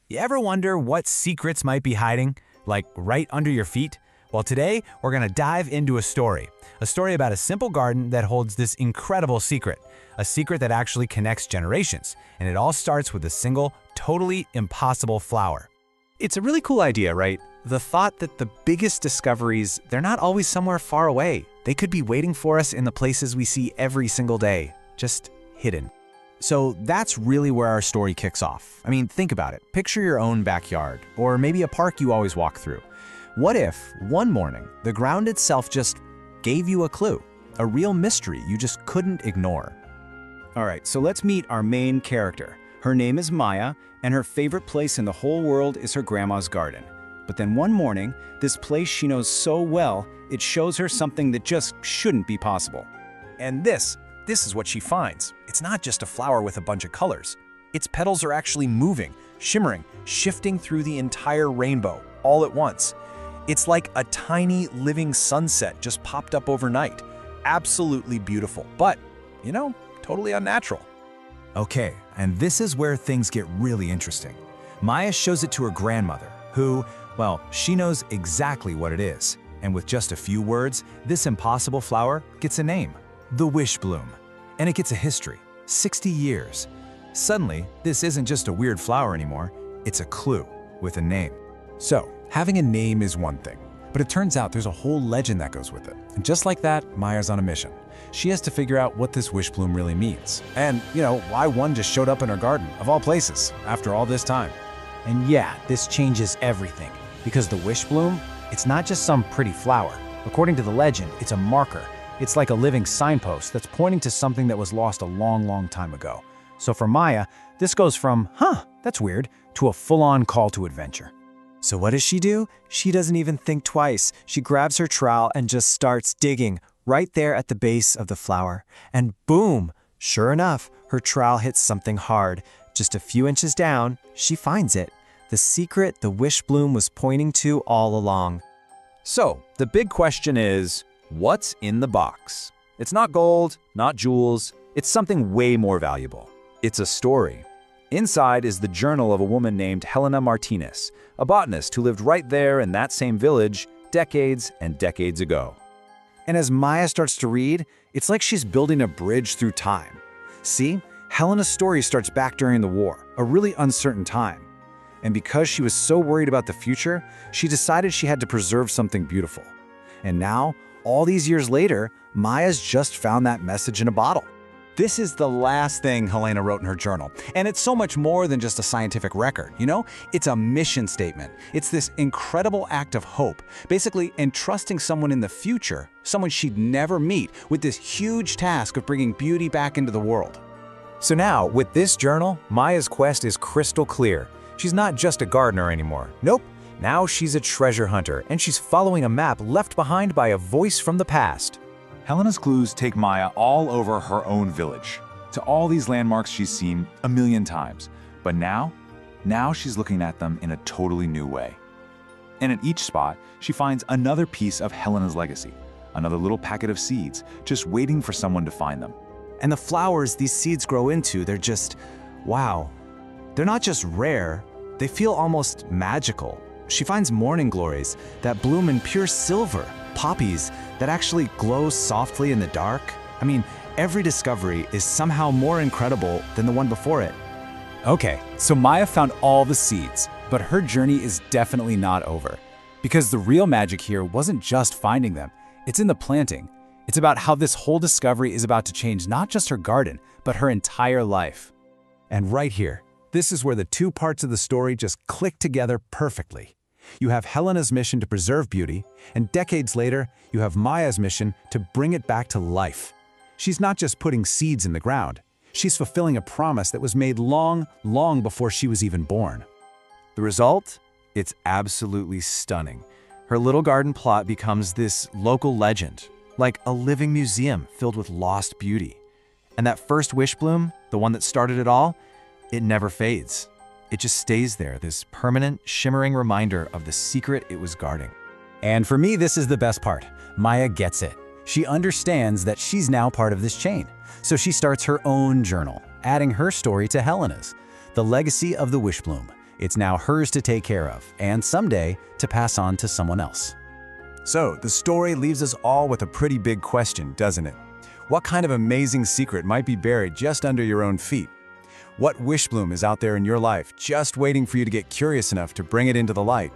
You ever wonder what secrets might be hiding, like right under your feet? Well, today we're going to dive into a story about a simple garden that holds this incredible secret, a secret that actually connects generations, and it all starts with a single, totally impossible flower. It's a really cool idea, right? The thought that the biggest discoveries, they're not always somewhere far away. They could be waiting for us in the places we see every single day, just hidden. So that's really where our story kicks off. I mean, think about it. Picture your own backyard, or maybe a park you always walk through. What if, one morning, the ground itself just gave you a clue, a real mystery you just couldn't ignore? All right, so let's meet our main character. Her name is Maya, and her favorite place in the whole world is her grandma's garden. But then one morning, this place she knows so well, it shows her something that just shouldn't be possible. And this is what she finds. It's not just a flower with a bunch of colors. Its petals are actually moving, shimmering, shifting through the entire rainbow, all at once. It's like a tiny living sunset just popped up overnight. Absolutely beautiful, but, totally unnatural. Okay, and this is where things get really interesting. Maya shows it to her grandmother, who, well, she knows exactly what it is. And with just a few words, this impossible flower gets a name, the Wishbloom. And it gets a history, 60 years. Suddenly, this isn't just a weird flower anymore, it's a clue with a name. So, having a name is one thing, but it turns out there's a whole legend that goes with it. And just like that, Maya's on a mission. She has to figure out what this Wishbloom really means. And, why one just showed up in her garden, of all places, after all this time. And yeah, this changes everything, because the Wishbloom, it's not just some pretty flower. According to the legend, it's a marker. It's like a living signpost that's pointing to something that was lost a long, long time ago. So for Maya, this goes from, that's weird, to a full-on call to adventure. So what does she do? She doesn't even think twice. She grabs her trowel and just starts digging right there at the base of the flower. And boom! Sure enough, her trowel hits something hard. Just a few inches down, she finds it. The secret the Wishbloom was pointing to all along. So, the big question is, what's in the box? It's not gold, not jewels, it's something way more valuable. It's a story. Inside is the journal of a woman named Helena Martínez, a botanist who lived right there in that same village decades and decades ago. And as Maya starts to read, it's like she's building a bridge through time. See, Helena's story starts back during the war, a really uncertain time. And because she was so worried about the future, she decided she had to preserve something beautiful. And now, all these years later, Maya's just found that message in a bottle. This is the last thing Helena wrote in her journal. And it's so much more than just a scientific record, It's a mission statement. It's this incredible act of hope, basically entrusting someone in the future, someone she'd never meet, with this huge task of bringing beauty back into the world. So now, with this journal, Maya's quest is crystal clear. She's not just a gardener anymore. Nope. Now she's a treasure hunter, and she's following a map left behind by a voice from the past. Helena's clues take Maya all over her own village, to all these landmarks she's seen a million times. But now she's looking at them in a totally new way. And at each spot, she finds another piece of Helena's legacy, another little packet of seeds, just waiting for someone to find them. And the flowers these seeds grow into, they're just, wow. They're not just rare, they feel almost magical. She finds morning glories that bloom in pure silver, poppies that actually glow softly in the dark. I mean, every discovery is somehow more incredible than the one before it. Okay, so Maya found all the seeds, but her journey is definitely not over. Because the real magic here wasn't just finding them, it's in the planting. It's about how this whole discovery is about to change not just her garden, but her entire life. And right here, this is where the two parts of the story just click together perfectly. You have Helena's mission to preserve beauty, and decades later, you have Maya's mission to bring it back to life. She's not just putting seeds in the ground. She's fulfilling a promise that was made long, long before she was even born. The result? It's absolutely stunning. Her little garden plot becomes this local legend, like a living museum filled with lost beauty. And that first Wishbloom, the one that started it all, it never fades. It just stays there, this permanent, shimmering reminder of the secret it was guarding. And for me, this is the best part. Maya gets it. She understands that she's now part of this chain. So she starts her own journal, adding her story to Helena's, the legacy of the Wishbloom. It's now hers to take care of, and someday to pass on to someone else. So, the story leaves us all with a pretty big question, doesn't it? What kind of amazing secret might be buried just under your own feet? What Wishbloom is out there in your life, just waiting for you to get curious enough to bring it into the light?